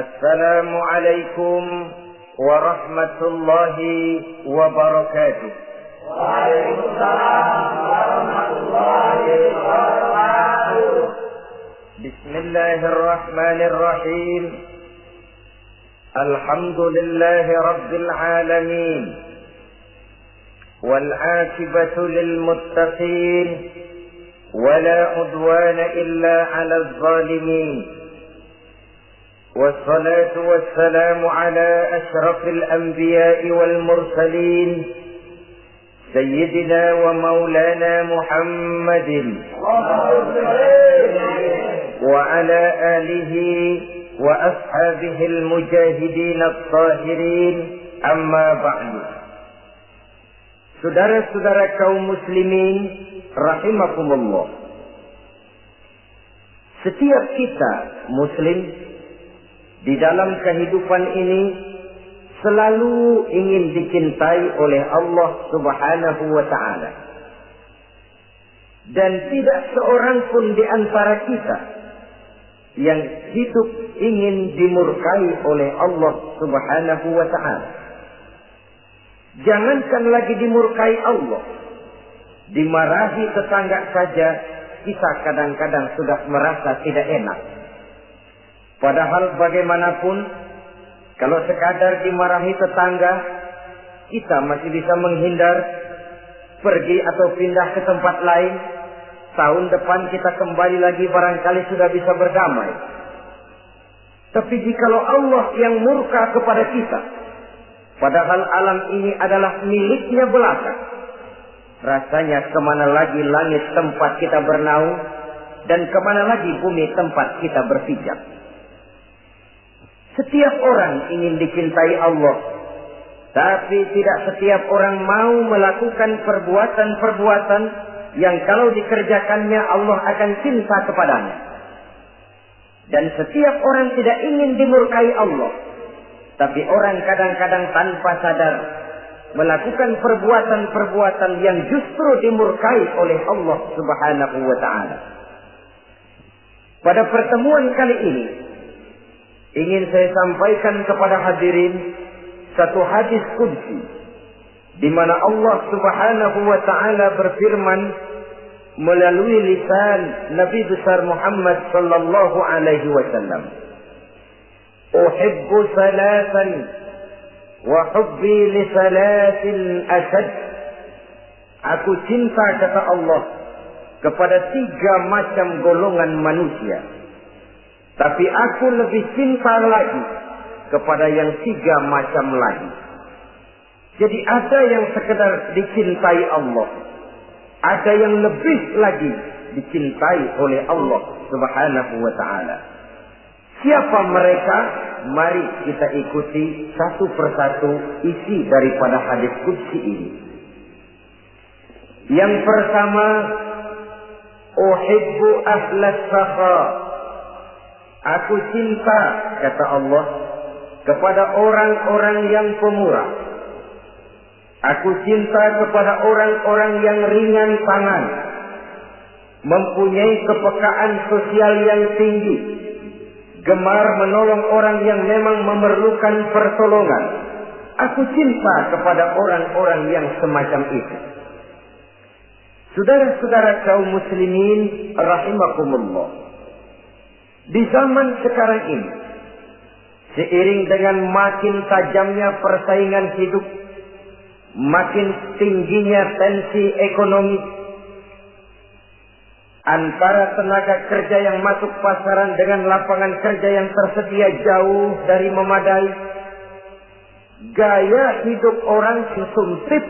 السلام عليكم ورحمة الله وبركاته. وعليكم السلام ورحمة الله وبركاته. بسم الله الرحمن الرحيم. الحمد لله رب العالمين، والعاقبة للمتقين، ولا عدوان إلا على الظالمين، والصلاة والسلام على أشرف الأنبياء والمرسلين سيدنا ومولانا محمد وعلى آله وأصحابه المجاهدين الطاهرين. أما بعد. Saudara-saudara kaum muslimin rahimakumullah, setiap kita muslim di dalam kehidupan ini selalu ingin dicintai oleh Allah Subhanahu wa ta'ala. Dan tidak seorang pun di antara kita yang hidup ingin dimurkai oleh Allah Subhanahu wa ta'ala. Jangankan lagi dimurkai Allah, dimarahi tetangga saja kita kadang-kadang sudah merasa tidak enak. Padahal bagaimanapun, kalau sekadar dimarahi tetangga, kita masih bisa menghindar, pergi atau pindah ke tempat lain. Tahun depan kita kembali lagi, barangkali sudah bisa berdamai. Tapi jikalau Allah yang murka kepada kita, padahal alam ini adalah miliknya belaka, rasanya kemana lagi langit tempat kita bernaung, dan kemana lagi bumi tempat kita berpijak. Setiap orang ingin dicintai Allah, tapi tidak setiap orang mau melakukan perbuatan-perbuatan yang kalau dikerjakannya Allah akan cinta kepadanya. Dan setiap orang tidak ingin dimurkai Allah, tapi orang kadang-kadang tanpa sadar melakukan perbuatan-perbuatan yang justru dimurkai oleh Allah Subhanahu wa ta'ala. Pada pertemuan kali ini, ingin saya sampaikan kepada hadirin satu hadis qudsi di mana Allah Subhanahu wa ta'ala berfirman melalui lisan Nabi besar Muhammad sallallahu alaihi wasallam, "Uhibbu salatan wa hubbi li salatin ashad." Aku cinta, kata Allah, kepada 3 macam golongan manusia, tapi aku lebih cinta lagi kepada yang 3 macam lagi. Jadi ada yang sekedar dicintai Allah, ada yang lebih lagi dicintai oleh Allah Subhanahu wa ta'ala. Siapa mereka? Mari kita ikuti satu persatu isi daripada hadis qudsi ini. Yang pertama, uhibbu ahlas sakha. Aku cinta, kata Allah, kepada orang-orang yang pemurah. Aku cinta kepada orang-orang yang ringan tangan, mempunyai kepekaan sosial yang tinggi, gemar menolong orang yang memang memerlukan pertolongan. Aku cinta kepada orang-orang yang semacam itu. Saudara-saudara kaum muslimin rahimakumullah, di zaman sekarang ini, seiring dengan makin tajamnya persaingan hidup, makin tingginya tensi ekonomi, antara tenaga kerja yang masuk pasaran dengan lapangan kerja yang tersedia jauh dari memadai, gaya hidup orang sesempit,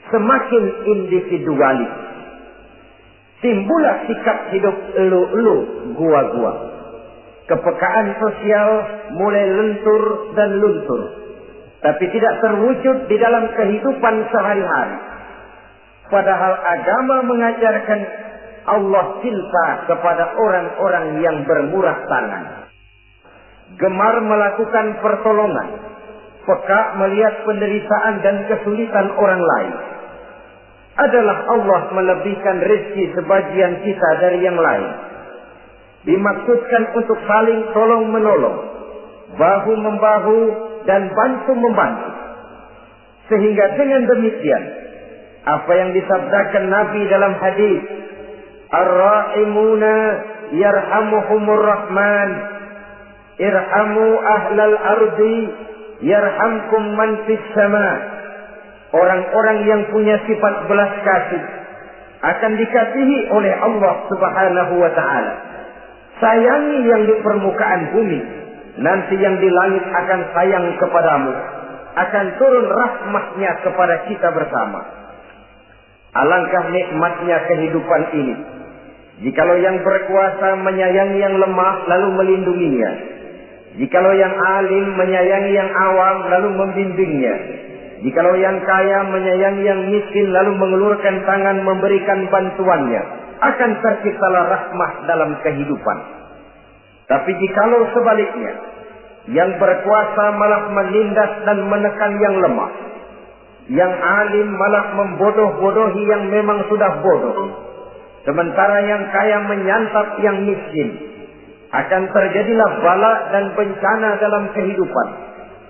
semakin individualis. Timbullah sikap hidup elu-elu, gua-gua. Kepekaan sosial mulai lentur dan luntur, tapi tidak terwujud di dalam kehidupan sehari-hari. Padahal agama mengajarkan Allah cinta kepada orang-orang yang bermurah tangan, gemar melakukan pertolongan, peka melihat penderitaan dan kesulitan orang lain. Adalah Allah melebihkan rezeki sebagian kita dari yang lain. Dimaksudkan untuk saling tolong menolong, bahu-membahu, dan bantu-membantu. Sehingga dengan demikian, apa yang disabdakan Nabi dalam hadis, Ar-Rahimuna yarhamuhumur Rahman, irhamu ahlal ardi yarhamkum man fis sama. Orang-orang yang punya sifat belas kasih akan dikasihi oleh Allah Subhanahu wa ta'ala. Sayangi yang di permukaan bumi, nanti yang di langit akan sayang kepadamu, akan turun rahmatnya kepada kita bersama. Alangkah nikmatnya kehidupan ini, jikalau yang berkuasa menyayangi yang lemah lalu melindunginya, jikalau yang alim menyayangi yang awam lalu membimbingnya, jikalau yang kaya menyayangi yang miskin lalu mengulurkan tangan memberikan bantuannya, akan terciptalah rahmah dalam kehidupan. Tapi jikalau sebaliknya, yang berkuasa malah menindas dan menekan yang lemah, yang alim malah membodoh-bodohi yang memang sudah bodoh, sementara yang kaya menyantap yang miskin, akan terjadilah bala dan bencana dalam kehidupan.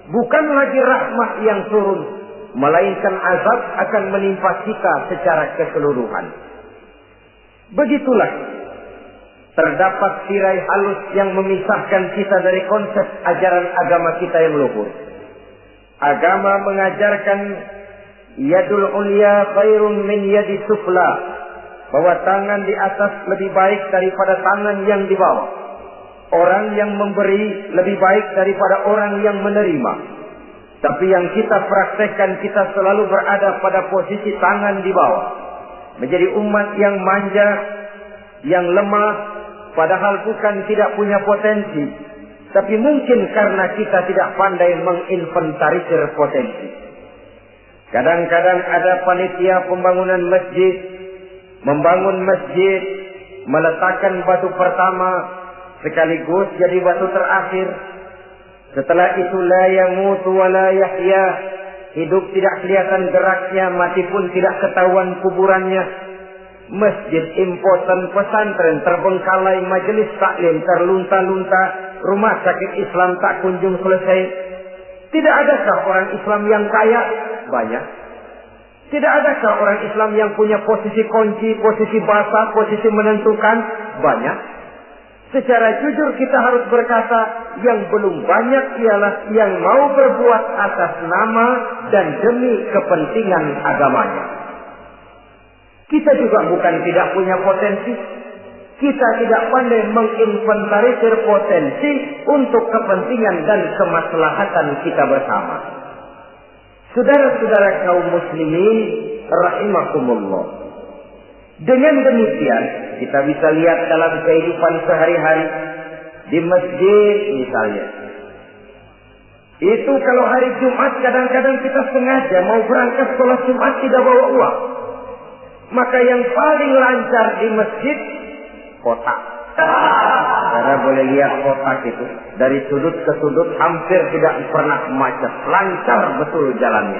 Bukan lagi rahmat yang turun, melainkan azab akan menimpa kita secara keseluruhan. Begitulah, terdapat tirai halus yang memisahkan kita dari konsep ajaran agama kita yang luhur. Agama mengajarkan yadul ulya khairun min yadi sufla, bahwa tangan di atas lebih baik daripada tangan yang di bawah. Orang yang memberi lebih baik daripada orang yang menerima. Tapi yang kita praktekkan, kita selalu berada pada posisi tangan di bawah, menjadi umat yang manja, yang lemah, padahal bukan tidak punya potensi, tapi mungkin karena kita tidak pandai menginventarisir potensi. Kadang-kadang ada panitia pembangunan masjid, membangun masjid, meletakkan batu pertama, sekaligus jadi batu terakhir. Setelah itu la yamutu wa la yahya, hidup tidak kelihatan geraknya, mati pun tidak ketahuan kuburannya. Masjid impoten, pesantren terbengkalai, majelis taklim terlunta-lunta, rumah sakit Islam tak kunjung selesai. Tidak adakah orang Islam yang kaya? Banyak. Tidak adakah orang Islam yang punya posisi kunci, posisi basah, posisi menentukan? Banyak. Secara jujur kita harus berkata, yang belum banyak ialah yang mau berbuat atas nama dan demi kepentingan agamanya. Kita juga bukan tidak punya potensi. Kita tidak pandai menginventarisir potensi untuk kepentingan dan kemaslahatan kita bersama. Saudara-saudara kaum muslimin rahimakumullah. Dengan demikian, kita bisa lihat dalam kehidupan sehari-hari di masjid misalnya. Itu kalau hari Jumat kadang-kadang kita sengaja mau berangkat sholat Jumat tidak bawa uang. Maka yang paling lancar di masjid, kotak. Karena boleh lihat kotak itu, dari sudut ke sudut hampir tidak pernah macet. Lancar betul jalannya.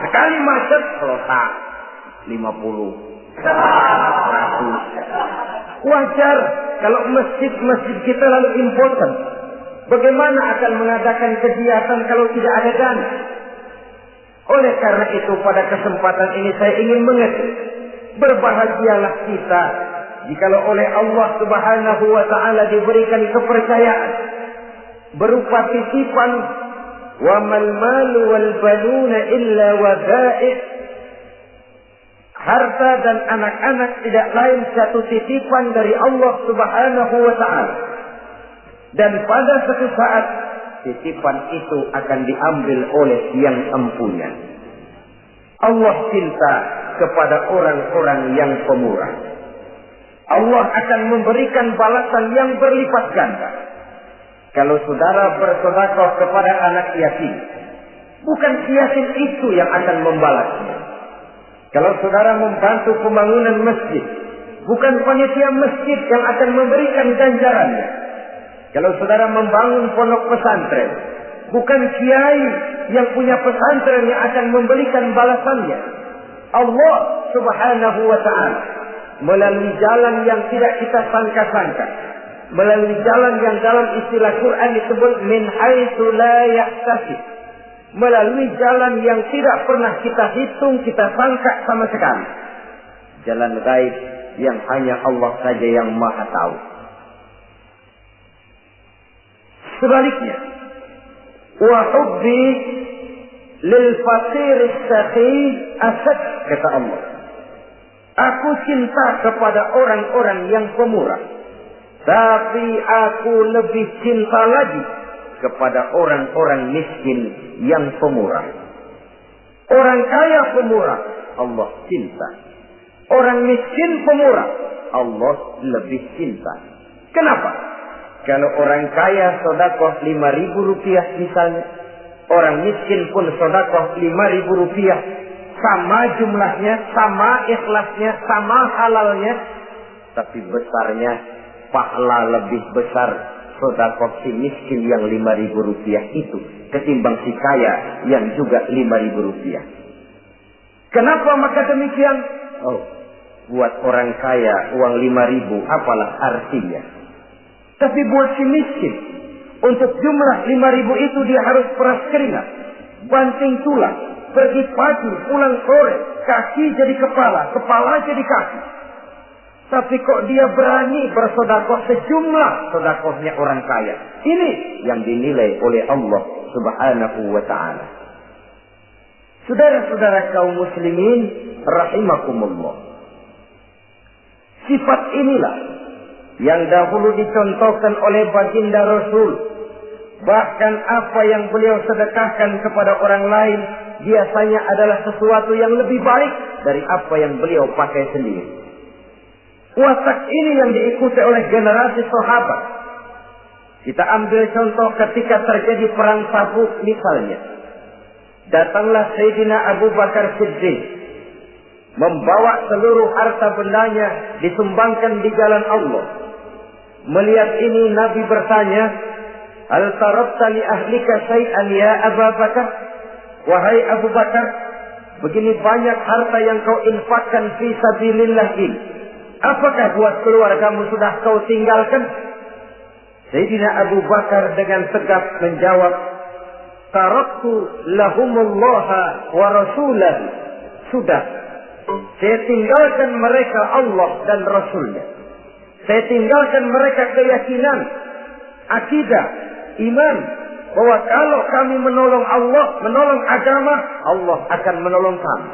Sekali macet, kotak 50, 100. Wajar kalau masjid-masjid kita lalu important. Bagaimana akan mengadakan kegiatan kalau tidak ada dana? Oleh karena itu pada kesempatan ini saya ingin mengetik, berbahagialah kita jikalau oleh Allah Subhanahu wa ta'ala diberikan kepercayaan berupa titipan, wa mal malu wal banuna illa wadai', harta dan anak-anak tidak lain satu titipan dari Allah Subhanahu wa ta'ala. Dan pada suatu saat titipan itu akan diambil oleh yang empunya. Allah cinta kepada orang-orang yang pemurah. Allah akan memberikan balasan yang berlipat ganda. Kalau saudara bersedekah kepada anak yatim, bukan yatim itu yang akan membalasnya. Kalau saudara membantu pembangunan masjid, bukan panitia masjid yang akan memberikan ganjarannya. Kalau saudara membangun pondok pesantren, bukan kiai yang punya pesantren yang akan memberikan balasannya. Allah Subhanahu wa ta'ala melalui jalan yang tidak kita sangka-sangka melalui jalan yang dalam istilah Quran disebut min haitsu la yahtasib, melalui jalan yang tidak pernah kita hitung, kita sangka sama sekali. Jalan gaib yang hanya Allah saja yang maha tahu. Sebaliknya, wa hubbi lil faqir as-sakhi asad, kata Allah. Aku cinta kepada orang-orang yang pemurah, tapi aku lebih cinta lagi kepada orang-orang miskin yang pemurah. Orang kaya pemurah, Allah cinta. Orang miskin pemurah, Allah lebih cinta. Kenapa? Kalau orang kaya sedekah 5.000 rupiah misalnya, orang miskin pun sedekah 5.000 rupiah, sama jumlahnya, sama ikhlasnya, sama halalnya, tapi besarnya pahala lebih besar sedekah si miskin yang 5.000 rupiah itu ketimbang si kaya yang juga 5.000 rupiah. Kenapa maka demikian? Oh, buat orang kaya uang 5.000 apalah artinya. Tapi buat si miskin, untuk jumlah 5.000 itu dia harus peras keringat, banting tulang, pergi pagi, pulang sore, kaki jadi kepala, kepala jadi kaki. Tapi kok dia berani bersedekah sejumlah sedekahnya orang kaya. Ini yang dinilai oleh Allah Subhanahu wa ta'ala. Saudara-saudara kaum muslimin rahimakumullah, sifat inilah yang dahulu dicontohkan oleh baginda Rasul. Bahkan apa yang beliau sedekahkan kepada orang lain biasanya adalah sesuatu yang lebih baik dari apa yang beliau pakai sendiri. Watak ini yang diikuti oleh generasi sahabat. Kita ambil contoh ketika terjadi perang Tabuk misalnya. Datanglah Sayyidina Abu Bakar Siddiq, membawa seluruh harta bendanya disumbangkan di jalan Allah. Melihat ini Nabi bertanya, "Hal tarakta li ahlika syai'an ya Abu Bakar?" Wahai Abu Bakar, begini banyak harta yang kau infakkan fi sabilillah ini, apakah buat keluargamu sudah kau tinggalkan? Sayyidina Abu Bakar dengan tegak menjawab, "Taraktu lahumullaha wa rasulahu." Sudah, saya tinggalkan mereka Allah dan Rasulnya. Saya tinggalkan mereka keyakinan, akidah, iman, bahwa kalau kami menolong Allah, menolong agama, Allah akan menolong kami.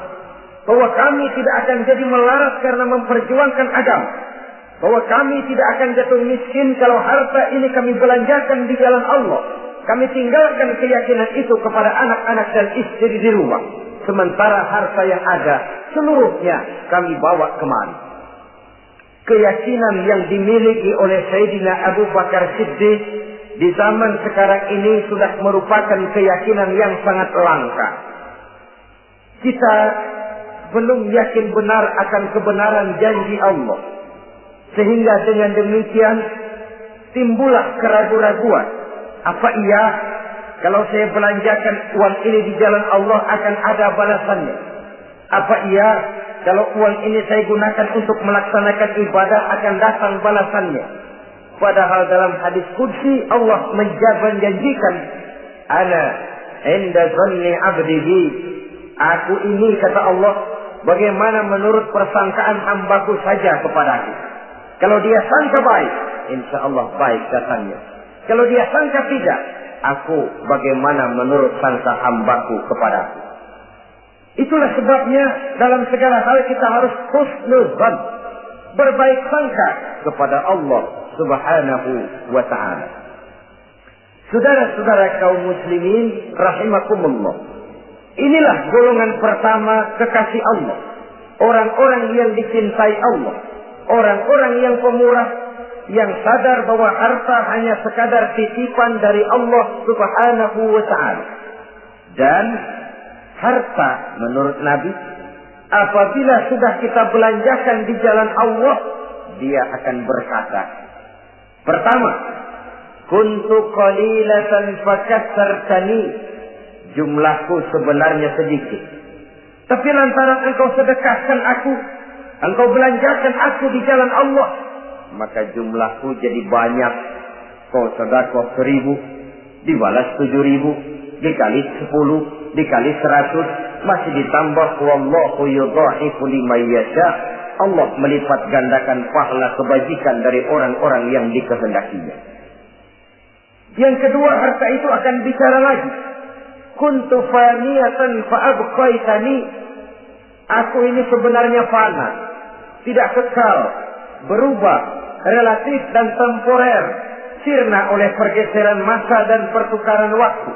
Bahwa kami tidak akan jadi melarat karena memperjuangkan agama. Bahwa kami tidak akan jatuh miskin kalau harta ini kami belanjakan di jalan Allah. Kami tinggalkan keyakinan itu kepada anak-anak dan istri di rumah. Sementara harta yang ada, seluruhnya kami bawa kemari. Keyakinan yang dimiliki oleh Sayyidina Abu Bakar Siddiq di zaman sekarang ini sudah merupakan keyakinan yang sangat langka. Kita belum yakin benar akan kebenaran janji Allah. Sehingga dengan demikian timbullah keraguan-raguan. Apa iya kalau saya belanjakan uang ini di jalan Allah akan ada balasannya? Apa iya kalau uang ini saya gunakan untuk melaksanakan ibadah akan datang balasannya? Padahal dalam hadis qudsi Allah menjanjikan, "Ana inda dhanni 'abdihi." Aku ini, kata Allah, bagaimana menurut persangkaan hambaku saja kepadaku. Kalau dia sangka baik, insya Allah baik datangnya. Kalau dia sangka tidak, aku bagaimana menurut sangka hambaku kepadaku. Itulah sebabnya dalam segala hal kita harus husnuzan, berbaik sangka kepada Allah Subhanahu wa ta'ala. Saudara-saudara kaum muslimin rahimakumullah, inilah golongan pertama kekasih Allah, orang-orang yang dicintai Allah, orang-orang yang pemurah, yang sadar bahwa harta hanya sekadar titipan dari Allah Subhanahu wa ta'ala. Dan harta menurut Nabi, apabila sudah kita belanjakan di jalan Allah, dia akan berkata, pertama, kuntu qalilatan fakatsartani, jumlahku sebenarnya sedikit, tapi lantaran engkau sedekahkan aku, engkau belanjakan aku di jalan Allah, maka jumlahku jadi banyak. Kau sedekah 1000, dibalas 7000, dikali 10, dikali 100, masih ditambah wallahu yudha'ifu liman yasha. Allah melipat gandakan pahala kebajikan dari orang-orang yang dikehendakinya. Yang kedua, harta itu akan bicara lagi. Kuntu faniyatan fa'abqaitani. Aku ini sebenarnya fana, tidak kekal, berubah, relatif dan temporer, sirna oleh pergeseran masa dan pertukaran waktu.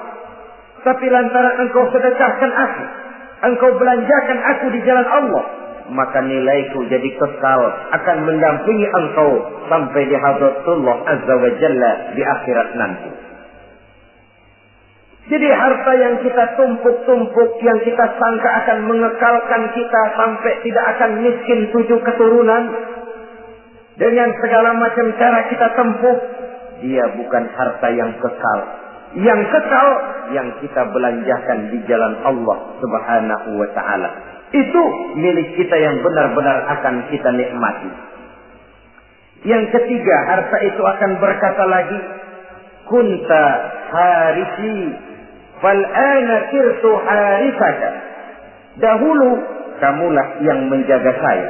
Tapi lantaran engkau sedekahkan aku, engkau belanjakan aku di jalan Allah, maka nilaiku jadi kekal, akan mendampingi engkau sampai di hadratullah azza wa jalla di akhirat nanti. Jadi harta yang kita tumpuk-tumpuk, yang kita sangka akan mengekalkan kita sampai tidak akan miskin 7 keturunan, dengan segala macam cara kita tempuh, dia bukan harta yang kekal. Yang kekal, yang kita belanjakan di jalan Allah subhanahu wa ta'ala. Itu milik kita yang benar-benar akan kita nikmati. Yang ketiga, harta itu akan berkata lagi, kunta harisi fal'ana sirtu harisaka. Dahulu kamulah yang menjaga saya,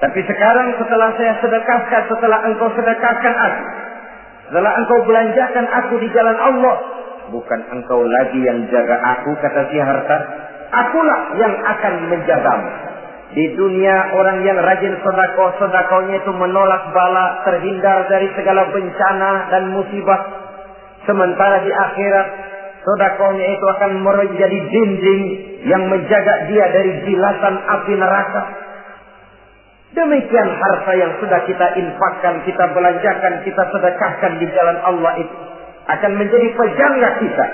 tapi sekarang setelah saya sedekahkan, setelah engkau sedekahkan aku, setelah engkau belanjakan aku di jalan Allah, bukan engkau lagi yang jaga aku, kata si harta, akulah yang akan menjagamu. Di dunia orang yang rajin sedekah, sedekahnya itu menolak bala, terhindar dari segala bencana dan musibah. Sementara di akhirat, sedekahnya itu akan menjadi dinding yang menjaga dia dari jilatan api neraka. Demikian harta yang sudah kita infakkan, kita belanjakan, kita sedekahkan di jalan Allah itu akan menjadi pejaga kita.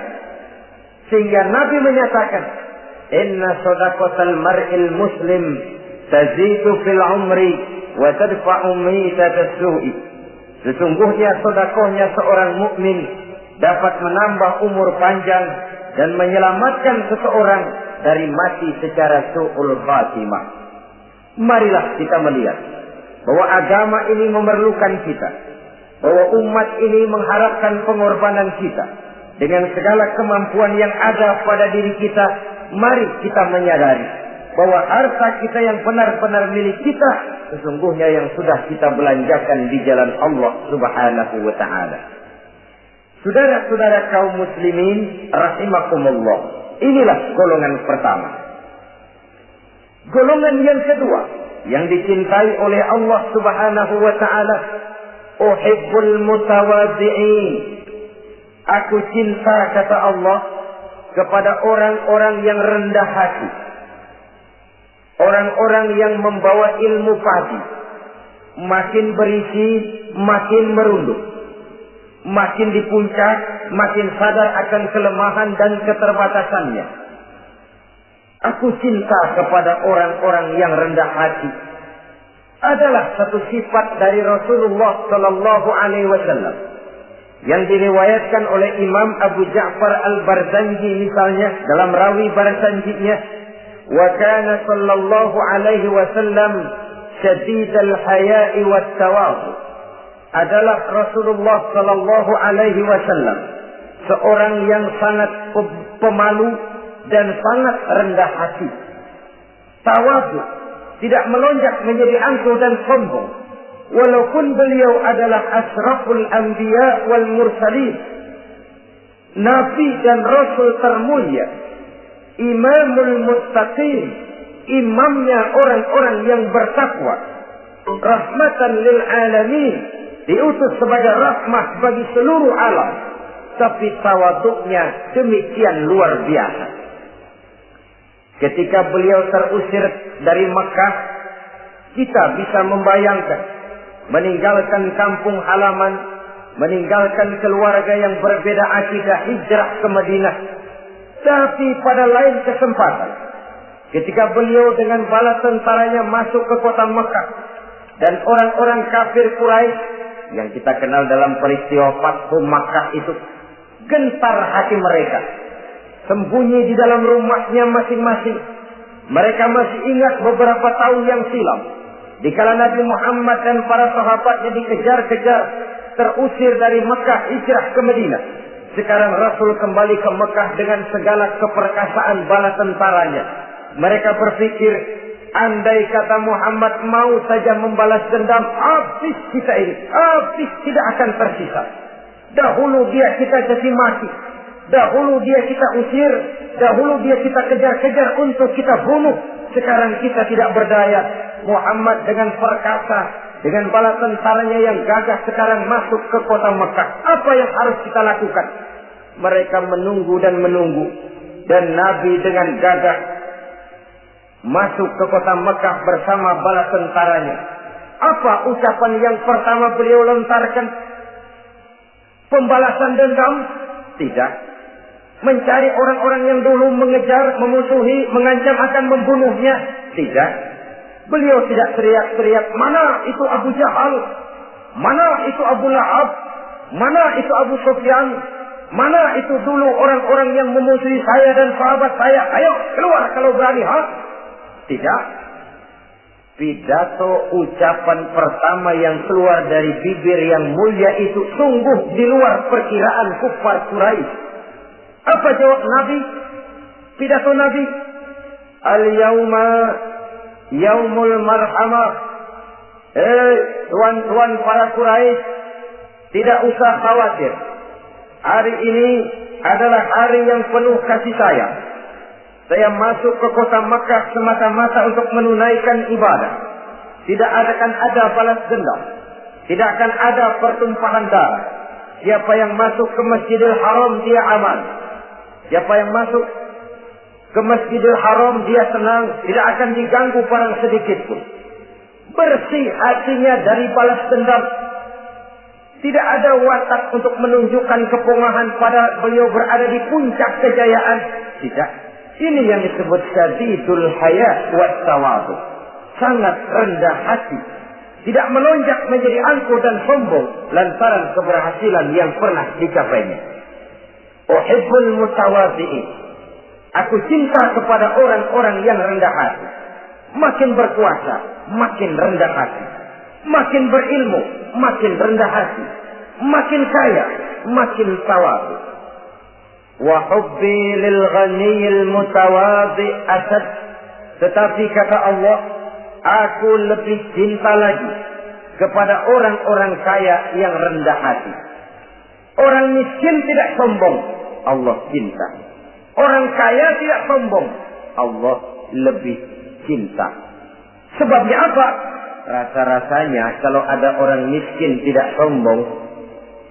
Sehingga Nabi menyatakan, inna sadaqatal mar'il muslim tazidu fil umri wa tadfa'u mitatas su'i. Sesungguhnya sedekahnya seorang mukmin dapat menambah umur panjang dan menyelamatkan seseorang dari mati secara su'ul khatimah. Marilah kita melihat bahwa agama ini memerlukan kita, bahwa umat ini mengharapkan pengorbanan kita. Dengan segala kemampuan yang ada pada diri kita, mari kita menyadari bahwa harta kita yang benar-benar milik kita, sesungguhnya yang sudah kita belanjakan di jalan Allah subhanahu wa ta'ala. Saudara-saudara kaum muslimin rahimakumullah, inilah golongan pertama. Golongan yang kedua yang dicintai oleh Allah subhanahu wa ta'ala, uhibbul mutawadhi'in. Aku cinta, kata Allah, kepada orang-orang yang rendah hati, orang-orang yang membawa ilmu padi, makin berisi makin merunduk, makin di puncak makin sadar akan kelemahan dan keterbatasannya. Aku cinta kepada orang-orang yang rendah hati. Adalah satu sifat dari Rasulullah sallallahu alaihi wasallam yang diriwayatkan oleh Imam Abu Ja'far Al-Barzanji misalnya dalam rawi Barzanjinya, wa kana sallallahu alaihi wasallam syadidal haya'i wat tawadhu. Adalah Rasulullah sallallahu alaihi wasallam seorang yang sangat pemalu dan sangat rendah hati. Tawadhu, tidak melonjak menjadi angkuh dan sombong. Walaupun beliau adalah asraful anbiya wal mursalin, nabi dan rasul termulia, imamul muttaqin, imamnya orang-orang yang bertakwa, rahmatan lil alamin, diutus sebagai rahmat bagi seluruh alam. Tapi tawaduknya demikian luar biasa. Ketika beliau terusir dari Mekah, kita bisa membayangkan meninggalkan kampung halaman, meninggalkan keluarga yang berbeda akidah, hijrah ke Madinah. Tapi pada lain kesempatan, ketika beliau dengan bala tentaranya masuk ke kota Mekah, dan orang-orang kafir Quraisy yang kita kenal dalam peristiwa Fathu Makkah itu, gentar hati mereka, sembunyi di dalam rumahnya masing-masing. Mereka masih ingat beberapa tahun yang silam, Dikala Nabi Muhammad dan para sahabatnya dikejar-kejar, terusir dari Mekah hijrah ke Madinah. Sekarang Rasul kembali ke Mekah dengan segala keperkasaan bala tentaranya. Mereka berpikir, andai kata Muhammad mau saja membalas dendam, habis kita ini, habis tidak akan tersisa. Dahulu dia kita caci maki, dahulu dia kita usir, dahulu dia kita kejar-kejar untuk kita bunuh. Sekarang kita tidak berdaya. Muhammad dengan perkasa, dengan bala tentaranya yang gagah sekarang masuk ke kota Mekah. Apa yang harus kita lakukan? Mereka menunggu dan menunggu. Dan Nabi dengan gagah masuk ke kota Mekah bersama bala tentaranya. Apa ucapan yang pertama beliau lontarkan? Pembalasan dendam? Tidak. Mencari orang-orang yang dulu mengejar, memusuhi, mengancam akan membunuhnya? Tidak. Beliau tidak teriak-teriak, mana itu Abu Jahal? Mana itu Abu Lahab? Mana itu Abu Sufyan? Mana itu dulu orang-orang yang memusuhi saya dan sahabat saya? Ayo keluar kalau berani, ha? Tidak. Pidato ucapan pertama yang keluar dari bibir yang mulia itu sungguh di luar perkiraan kufar Quraisy. Apa jawab Nabi? Pidato Nabi, al-yauma yaumul marhamah. Tuan-tuan para Quraisy, tidak usah khawatir. Hari ini adalah hari yang penuh kasih sayang. Saya masuk ke kota Makkah semata-mata untuk menunaikan ibadah. Tidak akan ada balas dendam. Tidak akan ada pertumpahan darah. Siapa yang masuk ke Masjidil Haram dia aman. Siapa yang masuk ke Masjidil Haram dia senang, tidak akan diganggu barang sedikit pun. Bersih hatinya dari balas dendam. Tidak ada watak untuk menunjukkan kepungahan pada beliau berada di puncak kejayaan. Tidak. Ini yang disebut syadidul haya wa tawadu. Sangat rendah hati. Tidak melonjak menjadi angkuh dan sombong lantaran keberhasilan yang pernah dicapainya. Uhibbul mutawadhi'in. Aku cinta kepada orang-orang yang rendah hati. Makin berkuasa, makin rendah hati. Makin berilmu, makin rendah hati. Makin kaya, makin tawadhu. Wa hubbi lil ghaniyil mutawadhi asad. Tetapi kata Allah, aku lebih cinta lagi kepada orang-orang kaya yang rendah hati. Orang miskin tidak sombong, Allah cinta. Orang kaya tidak sombong, Allah lebih cinta. Sebabnya apa? Rasa-rasanya kalau ada orang miskin tidak sombong,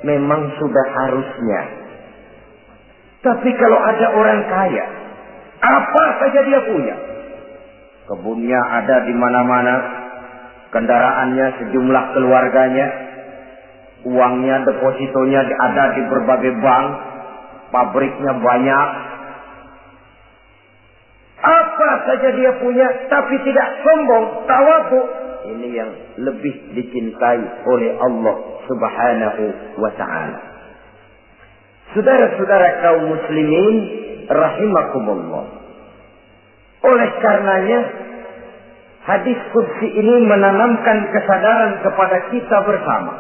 memang sudah harusnya. Tapi kalau ada orang kaya, apa saja dia punya. Kebunnya ada di mana-mana, kendaraannya sejumlah keluarganya, uangnya, depositonya ada di berbagai bank, pabriknya banyak. Apa saja dia punya, tapi tidak sombong, tawadhu. Ini yang lebih dicintai oleh Allah Subhanahu wa ta'ala. Saudara-saudara kaum muslimin rahimakumullah. Oleh karenanya hadis qudsi ini menanamkan kesadaran kepada kita bersama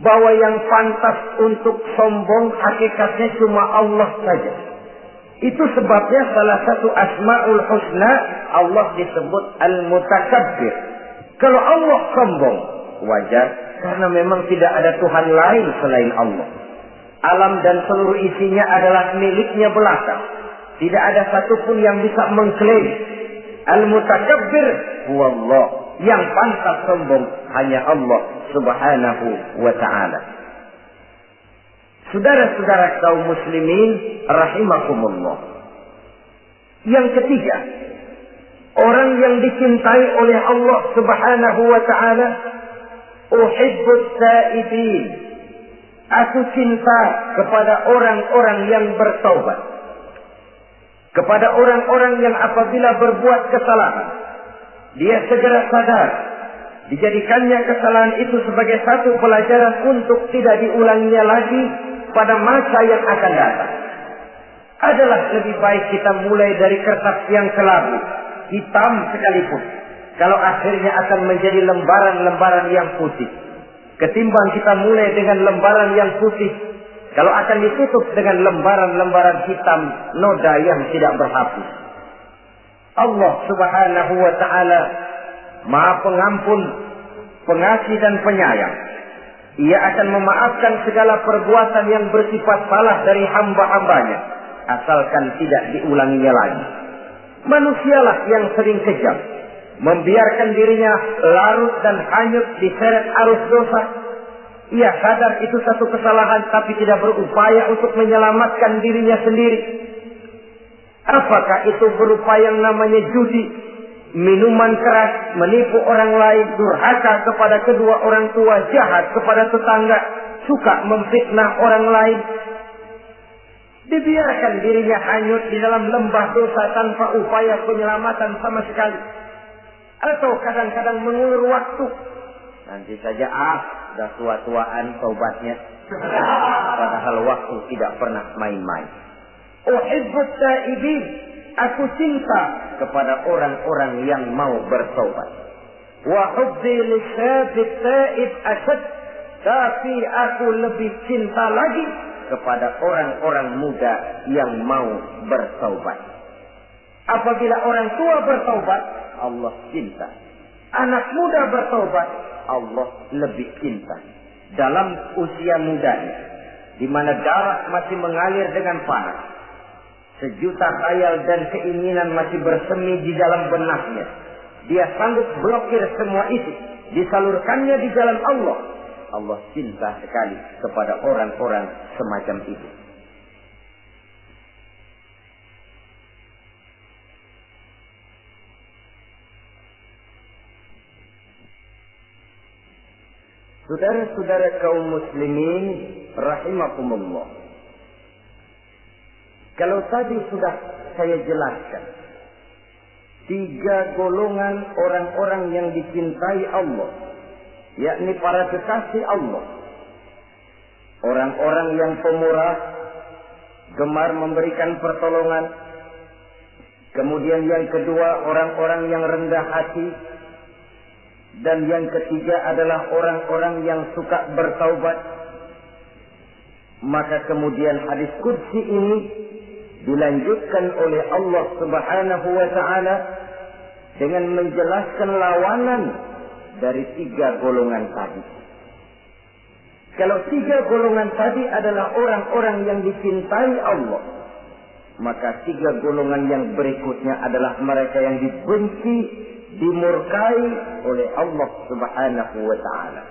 bahwa yang pantas untuk sombong hakikatnya cuma Allah saja. Itu sebabnya salah satu asma'ul husna Allah disebut al-mutakabbir. Kalau Allah sombong, wajar, karena memang tidak ada Tuhan lain selain Allah. Alam dan seluruh isinya adalah miliknya belaka. Tidak ada satupun yang bisa mengklaim. Al-mutakabbir huwallah. Yang pantas sombong hanya Allah Subhanahu wa ta'ala. Saudara-saudara kaum muslimin rahimakumullah. Yang ketiga, orang yang dicintai oleh Allah Subhanahu wa ta'ala, uhibbus taibin. Aku cinta kepada orang-orang yang bertaubat. Kepada orang-orang yang apabila berbuat kesalahan, dia segera sadar. Dijadikannya kesalahan itu sebagai satu pelajaran untuk tidak diulanginya lagi pada masa yang akan datang. Adalah lebih baik kita mulai dari kertas yang kelabu, hitam sekalipun. kalau akhirnya akan menjadi lembaran-lembaran yang putih. Ketimbang kita mulai dengan lembaran yang putih, kalau akan ditutup dengan lembaran-lembaran hitam, noda yang tidak berhapus. Allah Subhanahu wa ta'ala Maha Pengampun, Pengasih dan Penyayang. Ia akan memaafkan segala perbuatan yang bersifat salah dari hamba-hambanya, asalkan tidak diulanginya lagi. Manusialah yang sering kejam, membiarkan dirinya larut dan hanyut diseret arus dosa. Ia sadar itu satu kesalahan, tapi tidak berupaya untuk menyelamatkan dirinya sendiri. Apakah itu berupa yang namanya judi, minuman keras, menipu orang lain, durhaka kepada kedua orang tua, jahat kepada tetangga, suka memfitnah orang lain. Dibiarkan dirinya hanyut di dalam lembah dosa tanpa upaya penyelamatan sama sekali. Atau kadang-kadang mengulur waktu. Nanti saja sudah tua-tuaan taubatnya. Padahal waktu tidak pernah main-main. Uhibbut taibin, aku cinta kepada orang-orang yang mau bertaubat. Wa hubbi lisabit taib asad, tapi aku lebih cinta lagi kepada orang-orang muda yang mau bertaubat. Apabila orang tua bertaubat, Allah cinta. Anak muda bertaubat, Allah lebih cinta. Dalam usia mudanya, di mana darah masih mengalir dengan panas, sejuta khayal dan keinginan masih bersemi di dalam benaknya, dia sanggup blokir semua itu, disalurkannya di jalan Allah. Allah cinta sekali kepada orang-orang semacam itu. Saudara-saudara kaum muslimin rahimakumullah. Kalau tadi sudah saya jelaskan 3 golongan orang-orang yang dicintai Allah, yakni para kekasih Allah. Orang-orang yang pemurah, gemar memberikan pertolongan. Kemudian yang kedua, orang-orang yang rendah hati. Dan yang ketiga adalah orang-orang yang suka bertaubat. Maka kemudian hadis qudsi ini dilanjutkan oleh Allah Subhanahu wa ta'ala dengan menjelaskan lawanan dari 3 golongan tadi. Kalau 3 golongan tadi adalah orang-orang yang dicintai Allah, maka 3 golongan yang berikutnya adalah mereka yang dibenci, dimurkai oleh Allah Subhanahu wa ta'ala.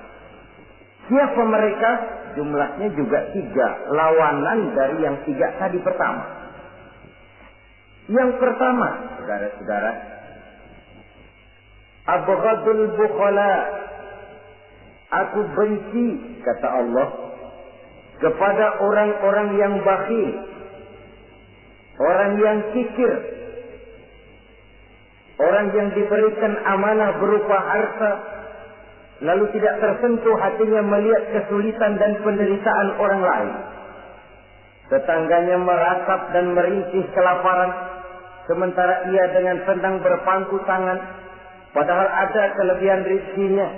Siapa mereka? Jumlahnya juga 3, lawanan dari yang 3 tadi pertama. Yang pertama, saudara-saudara, abghadul bukhala, aku benci, kata Allah, kepada orang-orang yang bakhil, orang yang kikir, orang yang diberikan amanah berupa harta, lalu tidak tersentuh hatinya melihat kesulitan dan penderitaan orang lain. Tetangganya meratap dan merintih kelaparan, sementara ia dengan senang berpangku tangan, padahal ada kelebihan rezekinya.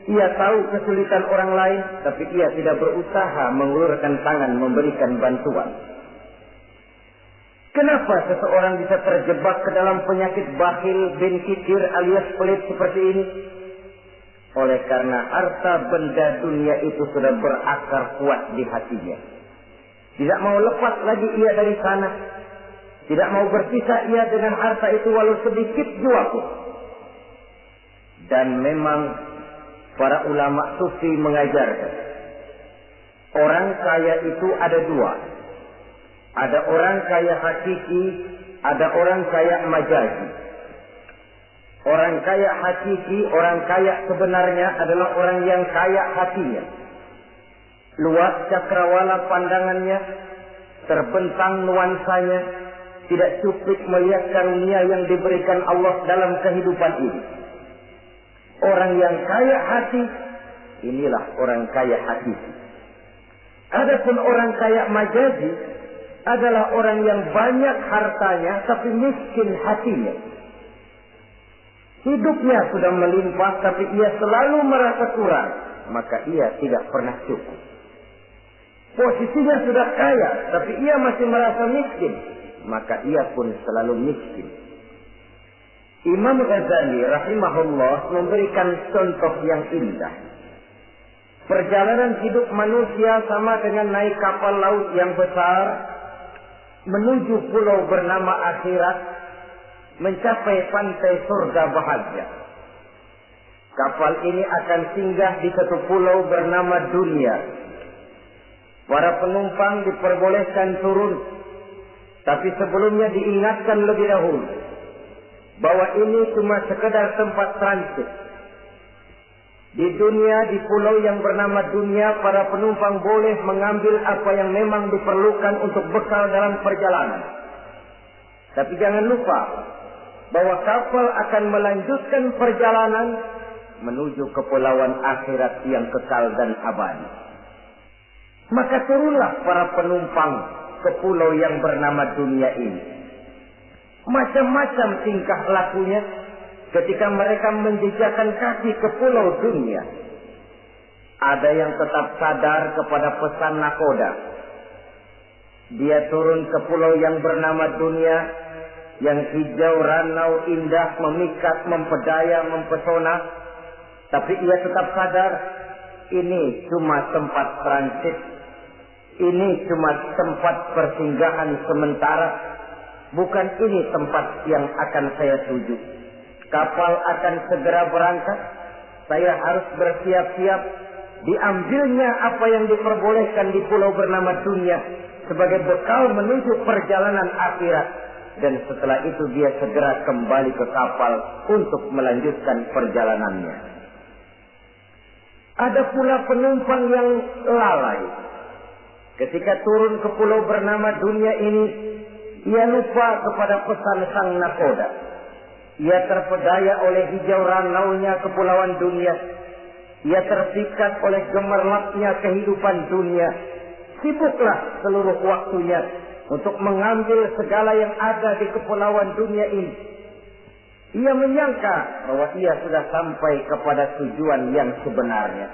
Ia tahu kesulitan orang lain, tapi ia tidak berusaha mengulurkan tangan memberikan bantuan. Kenapa seseorang bisa terjebak ke dalam penyakit bakhil bin kikir alias pelit seperti ini? Oleh karena harta benda dunia itu sudah berakar kuat di hatinya. Tidak mau lepas lagi ia dari sana. Tidak mau berpisah ia dengan harta itu walau sedikit jua pun. Dan memang para ulama sufi mengajarkan, orang kaya itu ada 2. Ada orang kaya hakiki, ada orang kaya majazi. Orang kaya hakiki, orang kaya sebenarnya adalah orang yang kaya hatinya. Luas cakrawala pandangannya, terbentang nuansanya, tidak cukup melihat karunia yang diberikan Allah dalam kehidupan ini. Orang yang kaya hati, inilah orang kaya hakiki. Adapun orang kaya majazi adalah orang yang banyak hartanya tapi miskin hatinya. Hidupnya sudah melimpah, tapi ia selalu merasa kurang, maka ia tidak pernah cukup. Posisinya sudah kaya, tapi ia masih merasa miskin, maka ia pun selalu miskin. Imam Ghazali rahimahullah memberikan contoh yang indah. Perjalanan hidup manusia sama dengan naik kapal laut yang besar menuju pulau bernama akhirat, mencapai pantai surga bahagia. Kapal ini akan singgah di satu pulau bernama dunia. Para penumpang diperbolehkan turun, tapi sebelumnya diingatkan lebih dahulu bahwa ini cuma sekedar tempat transit. Di dunia, di pulau yang bernama dunia, para penumpang boleh mengambil apa yang memang diperlukan untuk bekal dalam perjalanan. Tapi jangan lupa bahwa kapal akan melanjutkan perjalanan menuju kepulauan akhirat yang kekal dan abadi. Maka turunlah para penumpang ke pulau yang bernama dunia ini. Macam-macam tingkah lakunya ketika mereka menjejakkan kaki ke pulau dunia. Ada yang tetap sadar kepada pesan nakoda. Dia turun ke pulau yang bernama dunia, yang hijau, ranau, indah, memikat, mempedaya, mempesona. Tapi ia tetap sadar, ini cuma tempat transit. Ini cuma tempat persinggahan sementara. Bukan ini tempat yang akan saya tuju. Kapal akan segera berangkat. Saya harus bersiap-siap. Diambilnya apa yang diperbolehkan di pulau bernama dunia sebagai bekal menuju perjalanan akhirat. Dan setelah itu dia segera kembali ke kapal untuk melanjutkan perjalanannya. Ada pula penumpang yang lalai. Ketika turun ke pulau bernama dunia ini, ia lupa kepada pesan sang nakoda. Ia terpedaya oleh hijau ranaunya kepulauan dunia. Ia terpikat oleh gemerlapnya kehidupan dunia. Sibuklah seluruh waktunya untuk mengambil segala yang ada di kepulauan dunia ini. Ia menyangka bahwa ia sudah sampai kepada tujuan yang sebenarnya.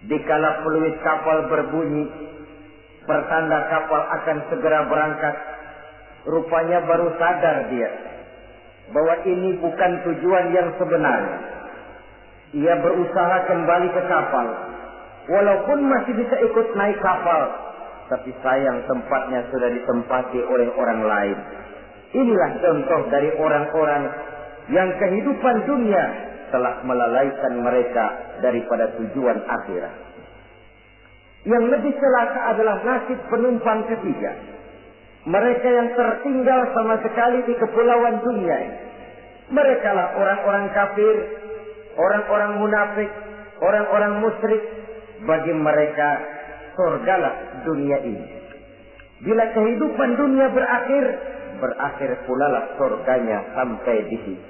Dikala peluit kapal berbunyi, pertanda kapal akan segera berangkat. Rupanya baru sadar dia bahwa ini bukan tujuan yang sebenarnya. Ia berusaha kembali ke kapal, walaupun masih bisa ikut naik kapal, tapi sayang tempatnya sudah ditempati oleh orang lain. Inilah contoh dari orang-orang yang kehidupan dunia telah melalaikan mereka daripada tujuan akhirat. Yang lebih celaka adalah nasib penumpang ketiga. Mereka yang tertinggal sama sekali di kepulauan dunia ini. Mereka lah orang-orang kafir, orang-orang munafik, orang-orang musyrik. Bagi mereka surgalah dunia ini. Bila kehidupan dunia berakhir, berakhir pula lah surganya sampai di sini.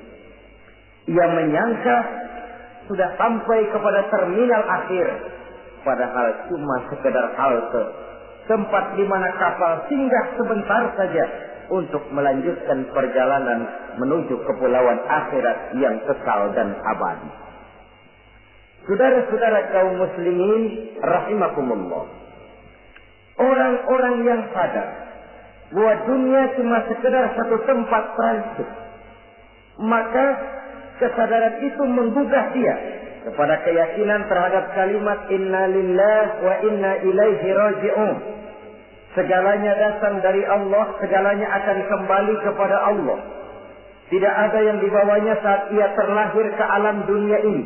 Ia menyangka sudah sampai kepada terminal akhir, padahal cuma sekedar halte, tempat di mana kapal singgah sebentar saja untuk melanjutkan perjalanan menuju kepulauan akhirat yang kekal dan abadi. Saudara-saudara kaum muslimin rahimakumullah, orang-orang yang sadar bahwa dunia cuma sekedar satu tempat transit, maka kesadaran itu menggugah dia kepada keyakinan terhadap kalimat inna lillahi wa inna ilaihi raji'un. Segalanya datang dari Allah, segalanya akan kembali kepada Allah. Tidak ada yang dibawanya saat ia terlahir ke alam dunia ini.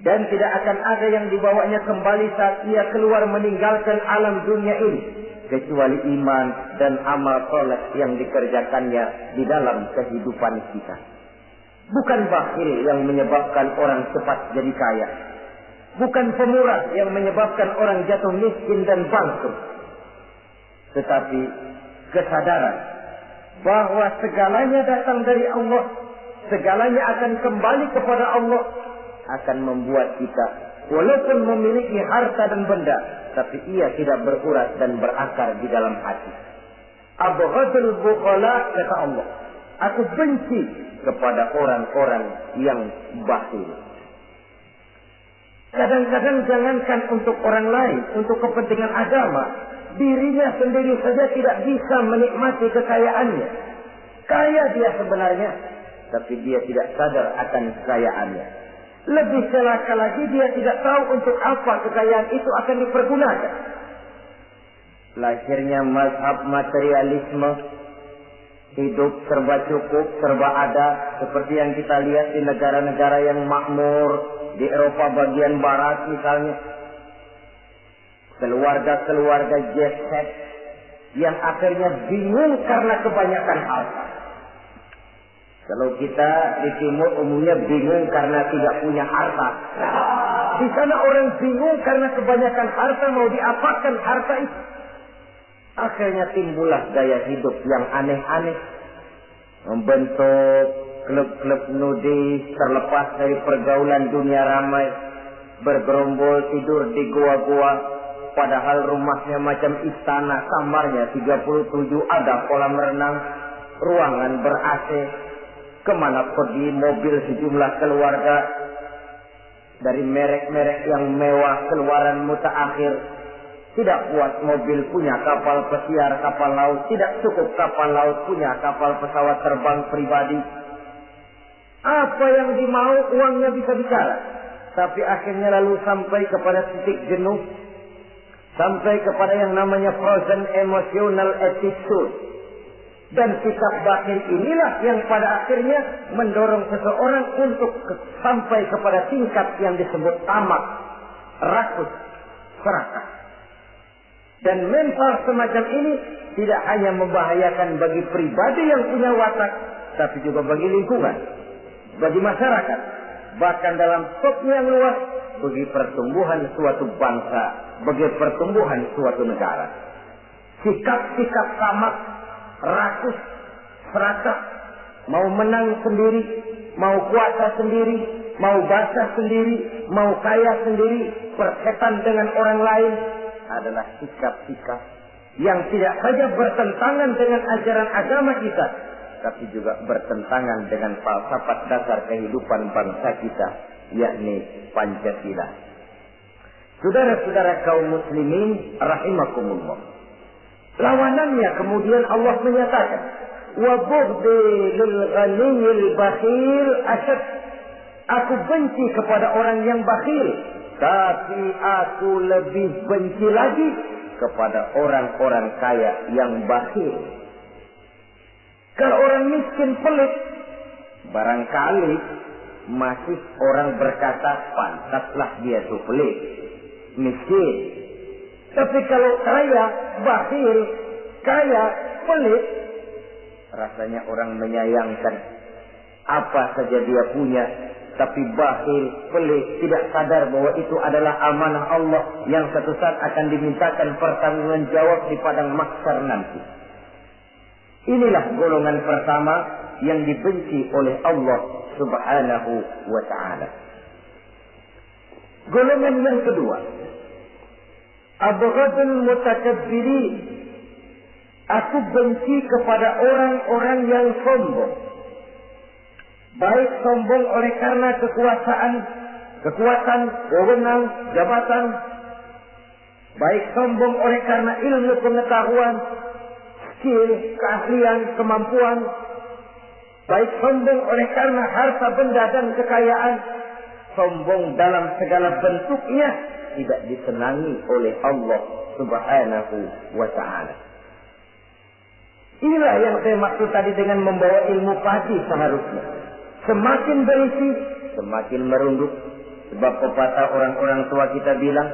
Dan tidak akan ada yang dibawanya kembali saat ia keluar meninggalkan alam dunia ini. Kecuali iman dan amal soleh yang dikerjakannya di dalam kehidupan kita. Bukan bakhil yang menyebabkan orang cepat jadi kaya. Bukan pemurah yang menyebabkan orang jatuh miskin dan bangkrut. Tetapi kesadaran bahwa segalanya datang dari Allah, segalanya akan kembali kepada Allah, akan membuat kita walaupun memiliki harta dan benda, tapi ia tidak berurat dan berakar di dalam hati. Abghadul bukhala, kata Allah, Aku benci kepada orang-orang yang bakhil. Kadang-kadang jangankan untuk orang lain, untuk kepentingan agama, dirinya sendiri saja tidak bisa menikmati kekayaannya. Kaya dia sebenarnya, tapi dia tidak sadar akan kekayaannya. Lebih celaka lagi, dia tidak tahu untuk apa kekayaan itu akan dipergunakan. Lahirnya mazhab materialisme, hidup serba cukup, serba ada, seperti yang kita lihat di negara-negara yang makmur, di Eropa bagian barat misalnya. Keluarga-keluarga jet set yang akhirnya bingung karena kebanyakan harta. Kalau kita di timur umumnya bingung karena tidak punya harta. Di sana orang bingung karena kebanyakan harta, mau diapakan harta itu. Akhirnya timbullah gaya hidup yang aneh-aneh. Membentuk klub-klub nudis terlepas dari pergaulan dunia ramai. Bergerombol tidur di gua-gua. Padahal rumahnya macam istana. Kamarnya 37, ada kolam renang, ruangan ber-AC. Kemana pergi mobil sejumlah keluarga. Dari merek-merek yang mewah, keluaran mutaakhir. Tidak puas mobil punya kapal pesiar, kapal laut. Tidak cukup kapal laut punya kapal pesawat terbang pribadi. Apa yang dimau uangnya bisa bicara. Tapi akhirnya lalu sampai kepada titik jenuh. Sampai kepada yang namanya frozen emotional attitude. Dan sikap batin inilah yang pada akhirnya mendorong seseorang untuk sampai kepada tingkat yang disebut tamak, rakus, serakah. Dan mental semacam ini tidak hanya membahayakan bagi pribadi yang punya watak, tapi juga bagi lingkungan, bagi masyarakat, bahkan dalam skopnya yang luas, bagi pertumbuhan suatu bangsa, bagi pertumbuhan suatu negara. Sikap-sikap tamak, rakus, serakah, mau menang sendiri, mau kuasa sendiri, mau basah sendiri, mau kaya sendiri, berkaitan dengan orang lain, adalah sikap-sikap yang tidak saja bertentangan dengan ajaran agama kita, tapi juga bertentangan dengan falsafat dasar kehidupan bangsa kita, yakni Pancasila. Saudara-saudara kaum muslimin rahimakumullah. Lawanannya kemudian Allah menyatakan, wa bughdi lil ghaniyil bakhil asyad. Aku benci kepada orang yang bakhil, tapi aku lebih benci lagi kepada orang-orang kaya yang bakhil. Kalau orang miskin pelit, barangkali masih orang berkata pantaslah dia itu pelit, miskin. Tapi kalau kaya, bakhil, kaya, pelit, rasanya orang menyayangkan. Apa saja dia punya, tapi bakhil, pelit, tidak sadar bahwa itu adalah amanah Allah yang suatu saat akan dimintakan pertanggungan jawab di padang mahsyar nanti. Inilah golongan pertama yang dibenci oleh Allah Subhanahu wa ta'ala. Golongan yang kedua, abghadul mutakabbirin. Aku benci kepada orang-orang yang sombong. Baik sombong oleh karena kekuatan, wewenang, jabatan. Baik sombong oleh karena ilmu pengetahuan, skill, keahlian, kemampuan. Baik sombong oleh karena harta benda dan kekayaan. Sombong dalam segala bentuknya tidak disenangi oleh Allah Subhanahu wa ta'ala. Inilah yang saya maksud tadi dengan membawa ilmu padi seharusnya. Semakin berisi, semakin merunduk. Sebab pepatah orang-orang tua kita bilang,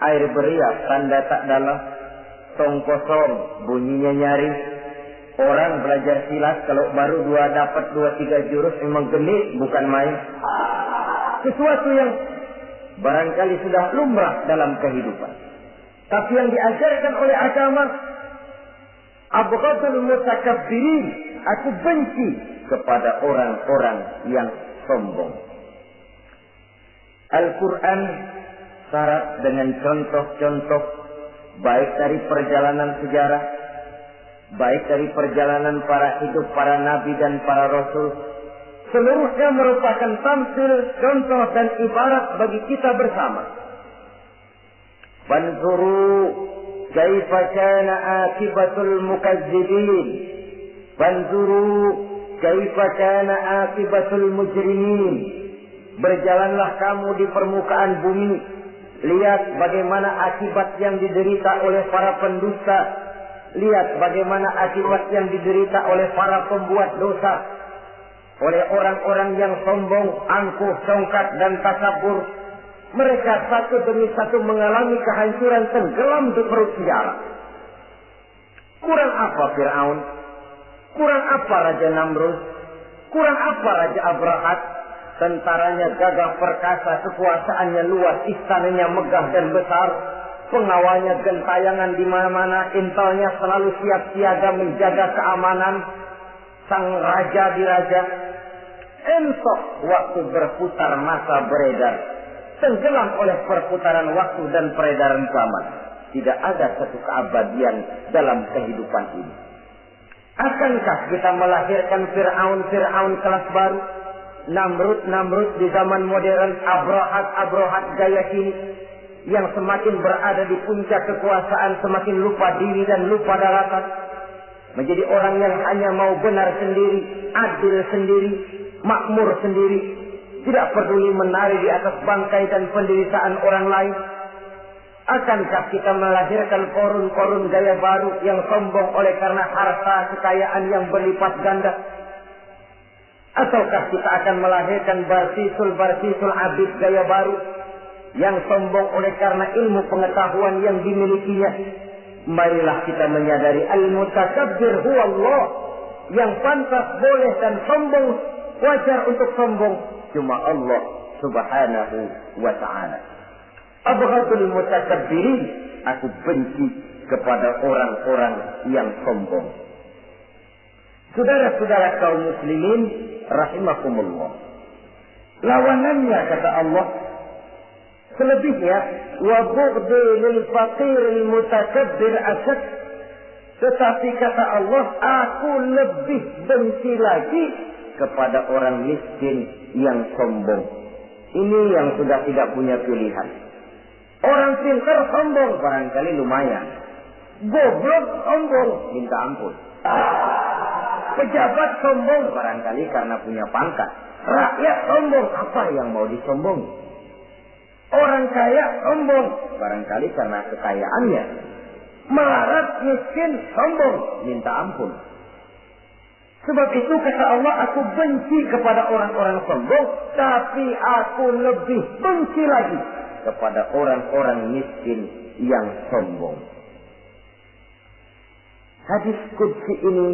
air beriak tanda tak dalam, tong kosong bunyinya nyaring. Orang belajar silat kalau baru dapat 2-3 jurus memang genit, bukan main. Sesuatu yang barangkali sudah lumrah dalam kehidupan. Tapi yang diajarkan oleh agama, abghadul mutakabbirin, aku benci kepada orang-orang yang sombong. Al-Quran syarat dengan contoh-contoh baik dari perjalanan sejarah, baik dari perjalanan para hidup para nabi dan para rasul, seluruhnya merupakan tampil, contoh dan ibarat bagi kita bersama. Fanzuru kaifa kana akibatul mukazzibin. Fanzuru kaifa kana akibatul mujrimin. Berjalanlah kamu di permukaan bumi, lihat bagaimana akibat yang diderita oleh para pendusta. Lihat bagaimana akibat yang diderita oleh para pembuat dosa, oleh orang-orang yang sombong, angkuh, congkak dan takabur. Mereka satu demi satu mengalami kehancuran, tenggelam di perut sejarah. Kurang apa Fir'aun? Kurang apa Raja Namrud? Kurang apa Raja Abrahat? Tentaranya gagah perkasa, kekuasaannya luas, istananya megah dan besar, pengawalnya gentayangan di mana-mana, intelnya selalu siap siaga menjaga keamanan. Sang raja diraja, entok waktu berputar masa beredar, tenggelam oleh perputaran waktu dan peredaran zaman. Tidak ada satu keabadian dalam kehidupan ini. Akankah kita melahirkan Fir'aun kelas baru? Namrud di zaman modern, Abrahat gaya kini, yang semakin berada di puncak kekuasaan semakin lupa diri dan lupa daratan, menjadi orang yang hanya mau benar sendiri, adil sendiri, makmur sendiri, tidak peduli menari di atas bangkai dan penderitaan orang lain. Akankah kita melahirkan korun gaya baru yang sombong oleh karena harta kekayaan yang berlipat ganda? Ataukah kita akan melahirkan barsisul abid gaya baru yang sombong oleh karena ilmu pengetahuan yang dimilikinya? Marilah kita menyadari al-mutakabbir huwa Allah. Yang pantas, boleh dan sombong, wajar untuk sombong, cuma Allah subhanahu wa ta'ala. Abghadul mutakabbirin, aku benci kepada orang-orang yang sombong. Saudara-saudara kaum muslimin rahimakumullah, lawanannya kata Allah, selebihnya wa bughdi lil faqiril mutakabbir asad. Tetapi kata Allah, aku lebih benci lagi kepada orang miskin yang sombong. Ini yang sudah tidak punya pilihan. Orang pintar sombong barangkali lumayan, goblok sombong minta ampun, pejabat sombong barangkali karena punya pangkat, rakyat sombong apa yang mau disombongi, orang kaya sombong barangkali karena kekayaannya, melarat miskin sombong minta ampun. Sebab itu kata Allah, aku benci kepada orang-orang sombong, tapi aku lebih benci lagi kepada orang-orang miskin yang sombong. Hadis qudsi ini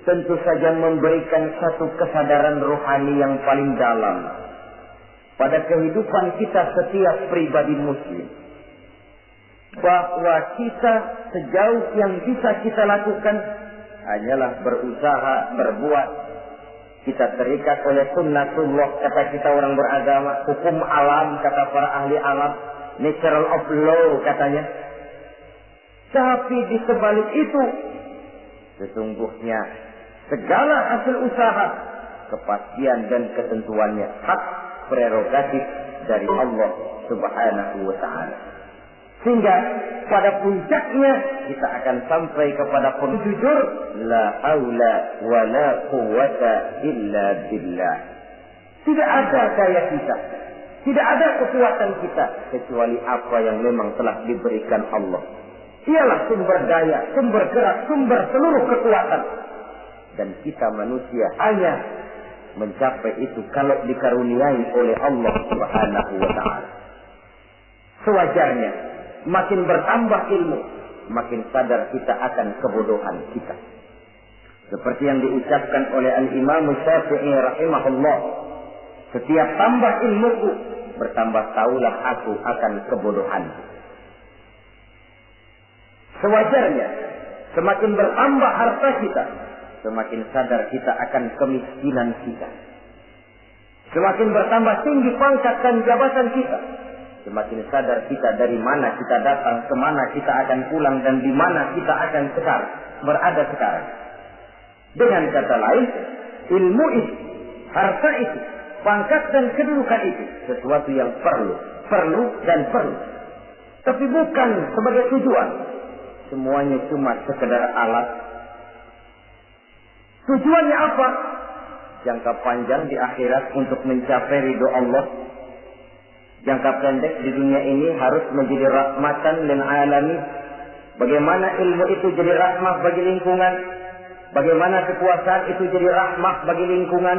tentu saja memberikan satu kesadaran rohani yang paling dalam pada kehidupan kita setiap pribadi muslim, bahwa kita sejauh yang bisa kita lakukan hanyalah berusaha berbuat. Kita terikat oleh sunnatullah, kata kita orang beragama, hukum alam kata para ahli alam, natural of law katanya. Tapi di sebalik itu sesungguhnya segala hasil usaha, kepastian dan ketentuannya hak prerogatif dari Allah subhanahu wa ta'ala. Sehingga pada puncaknya kita akan sampai kepada jujur, la haula wa la quwwata illa billah. Tidak ada daya kita, tidak ada kekuatan kita kecuali apa yang memang telah diberikan Allah. Ialah sumber daya, sumber gerak, sumber seluruh kekuatan. Dan kita manusia hanya mencapai itu kalau dikaruniai oleh Allah subhanahu wa ta'ala. Sewajarnya, makin bertambah ilmu, makin sadar kita akan kebodohan kita. Seperti yang diucapkan oleh Al-Imam Syafi'i rahimahullah, setiap tambah ilmuku, bertambah taulah aku akan kebodohan. Sewajarnya, semakin bertambah harta kita, semakin sadar kita akan kemiskinan kita. Semakin bertambah tinggi pangkat dan jabatan kita, semakin sadar kita dari mana kita datang, kemana kita akan pulang, dan di mana kita akan berada sekarang. Dengan kata lain, ilmu itu, harta itu, pangkat dan kedudukan itu sesuatu yang perlu dan perlu. Tapi bukan sebagai tujuan. Semuanya cuma sekedar alat. Tujuannya apa? Jangka panjang di akhirat untuk mencapai ridho Allah. Jangka pendek di dunia ini harus menjadi rahmatan lil alamin. Bagaimana ilmu itu jadi rahmah bagi lingkungan? Bagaimana kekuasaan itu jadi rahmah bagi lingkungan?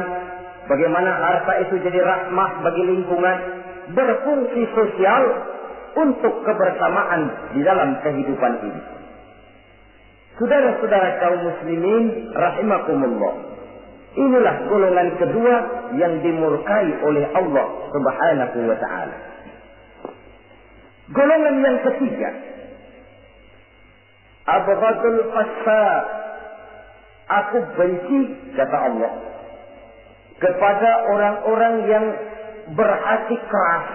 Bagaimana harta itu jadi rahmah bagi lingkungan? Berfungsi sosial untuk kebersamaan di dalam kehidupan ini. Saudara-saudara kaum muslimin rahimakumullah. Inilah golongan kedua yang dimurkai oleh Allah Subhanahu wa ta'ala. Golongan yang ketiga, abghadul fasad. Aku benci, kata Allah, kepada orang-orang yang berhati keras,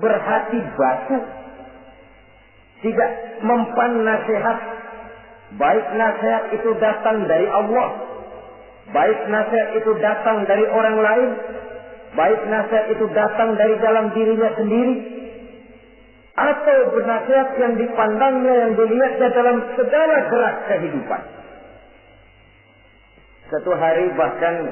berhati batu, tidak mempan nasihat, baik nasihat itu datang dari Allah, baik nasihat itu datang dari orang lain, baik nasihat itu datang dari dalam dirinya sendiri, atau bernasihat yang dipandangnya, yang dilihatnya dalam segala gerak kehidupan. Satu hari bahkan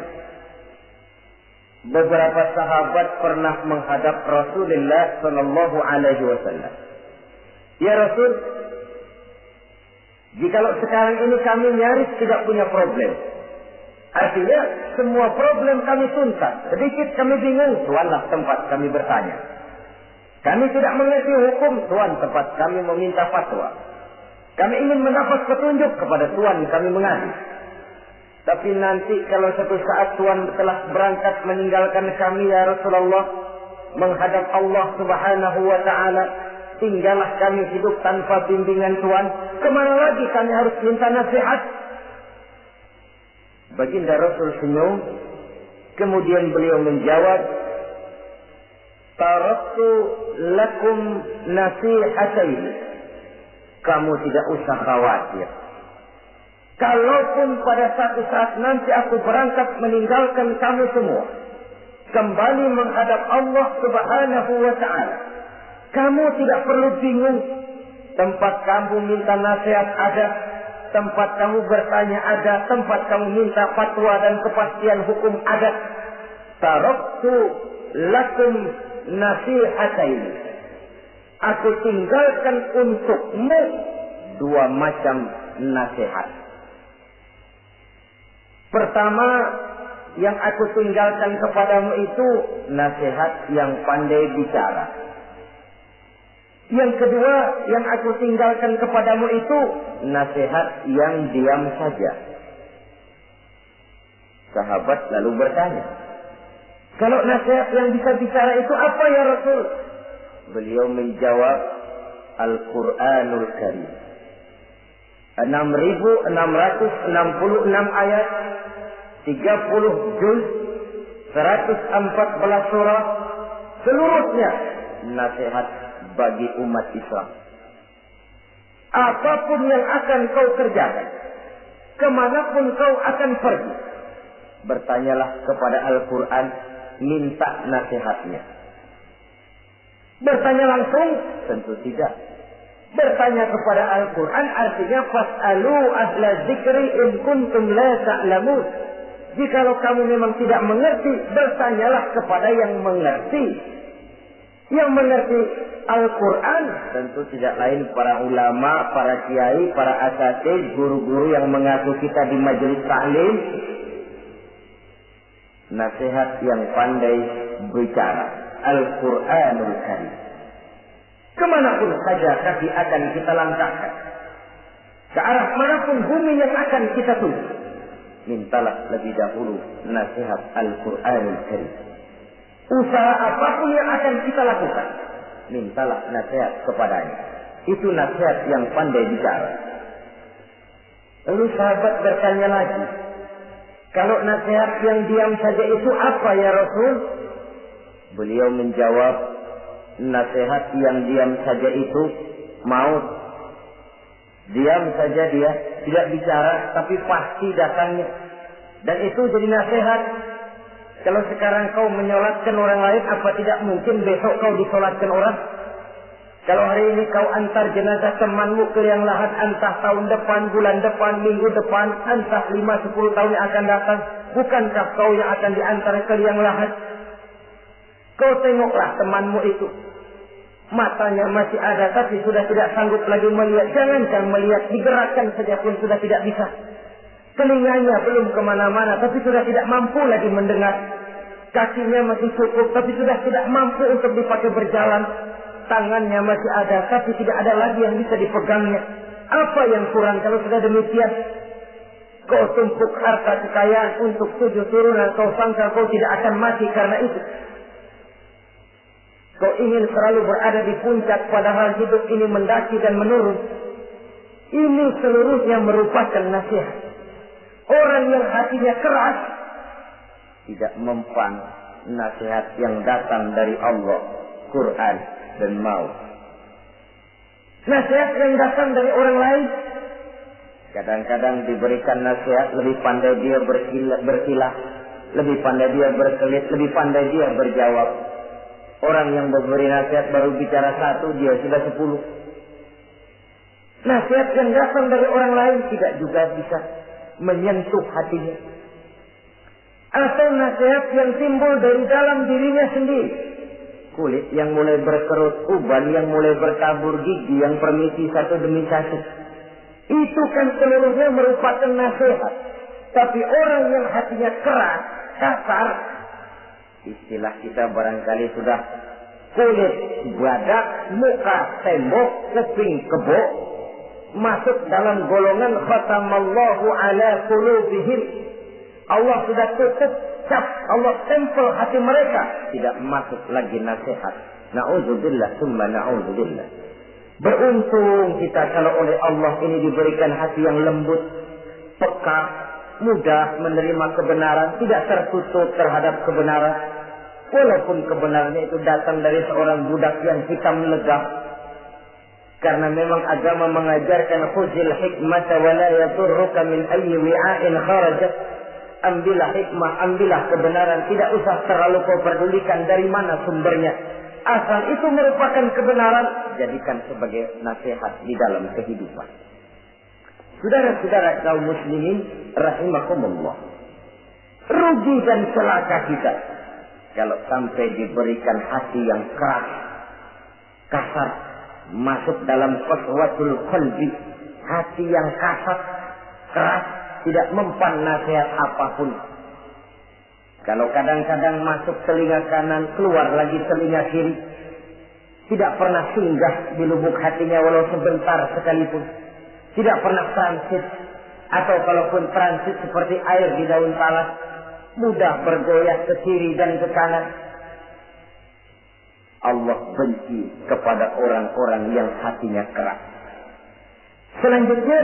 beberapa sahabat pernah menghadap Rasulullah Sallallahu Alaihi Wasallam. Ya Rasul, jikalau sekarang ini kami nyaris tidak punya problem, artinya semua problem kami tuntas, sedikit kami bingung, tuanlah tempat kami bertanya. Kami tidak mengerti hukum, tuan tempat kami meminta fatwa. Kami ingin mendapat petunjuk, kepada tuan kami mengadu. Tapi nanti kalau suatu saat tuan telah berangkat meninggalkan kami ya Rasulullah, menghadap Allah Subhanahu wa ta'ala, tinggallah kami hidup tanpa bimbingan tuan, kemana lagi kami harus minta nasihat? Baginda Rasul senyum, kemudian beliau menjawab, taraktu lakum nasihatain. Kamu tidak usah khawatir. Kalaupun pada satu saat nanti aku berangkat meninggalkan kamu semua, kembali menghadap Allah Subhanahu wa ta'ala, kamu tidak perlu bingung. Tempat kamu minta nasihat ada, tempat kamu bertanya ada, tempat kamu minta fatwa dan kepastian hukum ada. Taraktu lakum nasihatain. Aku tinggalkan untukmu dua macam nasihat. Pertama, yang aku tinggalkan kepadamu itu nasihat yang pandai bicara. Yang kedua, yang aku tinggalkan kepadamu itu nasihat yang diam saja. Sahabat lalu bertanya, kalau nasihat yang bisa bicara itu apa ya Rasul? Beliau menjawab, Al-Quranul Karim. 6.666 ayat, 30 juz, 114 surah, seluruhnya nasihat bagi umat Islam. Apapun yang akan kau kerjakan, kemanapun kau akan pergi, bertanyalah kepada Al-Quran, minta nasihatnya. Bertanya langsung? Tentu tidak. Bertanya kepada Al-Quran artinya fas'alu ahla zikri in kuntum la ta'lamun. Jikalau kamu memang tidak mengerti, bertanyalah kepada yang mengerti. Yang mengerti Al-Quran tentu tidak lain para ulama, para kiai, para asatidz, guru-guru yang mengaku kita di majelis taklim. Nasihat yang pandai bicara, Al-Quranul Karim. Kemanapun saja kaki akan kita langkahkan, ke arah manapun bumi yang akan kita tuju, mintalah lebih dahulu nasihat Al-Quranul Karim. Usaha apapun yang akan kita lakukan, mintalah nasihat kepadanya. Itu nasihat yang pandai bicara. Lalu sahabat bertanya lagi, kalau nasihat yang diam saja itu apa ya Rasul? Beliau menjawab, nasihat yang diam saja itu maut. Diam saja dia, tidak bicara, tapi pasti datangnya. Dan itu jadi nasihat. Kalau sekarang kau menyolatkan orang lain, apa tidak mungkin besok kau disolatkan orang? Kalau hari ini kau antar jenazah temanmu ke liang lahat, entah tahun depan, bulan depan, minggu depan, entah 5-10 tahun yang akan datang, bukankah kau yang akan diantar ke liang lahat? Kau tengoklah temanmu itu. Matanya masih ada, tapi sudah tidak sanggup lagi melihat. Jangankan melihat, digerakkan saja pun sudah tidak bisa. Telinganya belum kemana-mana, tapi sudah tidak mampu lagi mendengar. Kakinya masih cukup, tapi sudah tidak mampu untuk dipakai berjalan. Tangannya masih ada, tapi tidak ada lagi yang bisa dipegangnya. Apa yang kurang kalau sudah demikian? Kau tumpuk harta kekayaan untuk 7 turunan, kau sangka kau tidak akan mati karena itu. Kau ingin selalu berada di puncak, padahal hidup ini mendaki dan menurun. Ini seluruhnya merupakan nasihat. Orang yang hatinya keras tidak mempan nasihat yang datang dari Allah, Quran dan maut. Nasihat yang datang dari orang lain, kadang-kadang diberikan nasihat, lebih pandai dia berkilah, lebih pandai dia berkelit, lebih pandai dia berjawab. Orang yang memberi nasihat baru bicara 1, dia sudah 10. Nasihat yang datang dari orang lain tidak juga bisa menyentuh hatinya. Atau nasihat yang timbul dari dalam dirinya sendiri. Kulit yang mulai berkerut, uban yang mulai bertabur, gigi yang permisi satu demi satu. Itu kan seluruhnya merupakan nasihat. Tapi orang yang hatinya keras, kasar, istilah kita barangkali sudah kulit badak, muka tembok, kuping kebo, masuk dalam golongan khatamallahu ala qulubihim. Allah sudah tutup cap, Allah tempel hati mereka, tidak masuk lagi nasihat. Na'udzubillah summa na'udzubillah. Beruntung kita kalau oleh Allah ini diberikan hati yang lembut, peka, mudah menerima kebenaran, tidak tertutup terhadap kebenaran. Walaupun kebenarannya itu datang dari seorang budak yang hitam legap. Karena memang agama mengajarkan khuzil hikmata wa la yadurruka min ayyi wi'ain kharajat. Ambillah hikmah, ambillah kebenaran, tidak usah terlalu kau pedulikan dari mana sumbernya. Asal itu merupakan kebenaran, jadikan sebagai nasihat di dalam kehidupan. Saudara-saudara kaum muslimin rahimakumullah. Rugi dan celaka kita kalau sampai diberikan hati yang keras, kasar, masuk dalam qaswatul qalbi, hati yang kasar, keras, tidak mempan nasihat apapun. Kalau kadang-kadang masuk telinga kanan, keluar lagi telinga kiri, tidak pernah singgah di lubuk hatinya walau sebentar sekalipun, tidak pernah transit, atau kalaupun transit seperti air di daun talas, mudah bergoyah ke kiri dan ke kanan. Allah benci kepada orang-orang yang hatinya keras. Selanjutnya,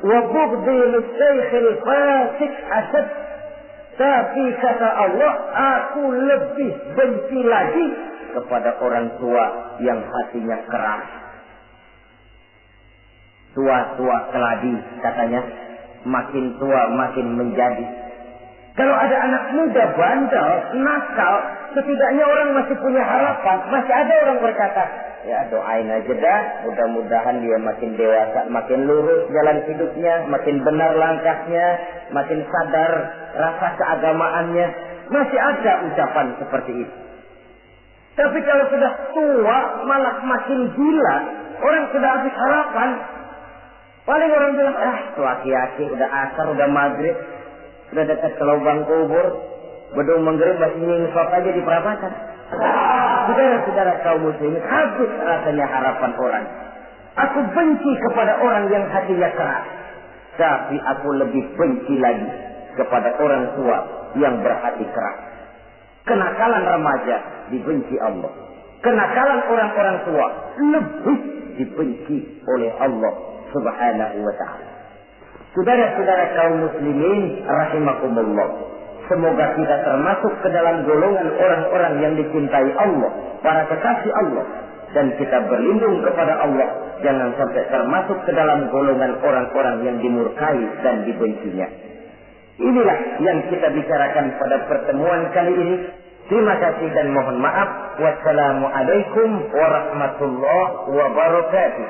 wa bughdil syaikhil fasik asad. Tapi kata Allah, aku lebih benci lagi kepada orang tua yang hatinya keras. Tua-tua keladi katanya, makin tua makin menjadi. Kalau ada anak muda bandel, nakal, setidaknya orang masih punya harapan. Masih ada orang berkata, ya doain aja dah, mudah-mudahan dia makin dewasa, makin lurus jalan hidupnya, makin benar langkahnya, makin sadar rasa keagamaannya. Masih ada ucapan seperti itu. Tapi kalau sudah tua, malah makin gila, orang sudah habis harapan. Paling orang bilang, laki-laki udah asar, udah maghrib, sudah dekat ke lubang kubur, bedung menggerib masih nyingsot aja di perapatan. Saudara-saudara kaum muslimin, habis rasanya harapan orang. Aku benci kepada orang yang hatinya keras, tapi aku lebih benci lagi kepada orang tua yang berhati keras. Kenakalan remaja dibenci Allah, kenakalan orang-orang tua lebih dibenci oleh Allah Subhanahu wa ta'ala. Saudara-saudara kaum muslimin rahimakumullah, Semoga kita termasuk ke dalam golongan orang-orang yang dicintai Allah, para kekasih Allah. Dan kita berlindung kepada Allah, jangan sampai termasuk ke dalam golongan orang-orang yang dimurkai dan dibencinya. Inilah yang kita bicarakan pada pertemuan kali ini. Terima kasih dan mohon maaf. Wassalamualaikum warahmatullahi wabarakatuh.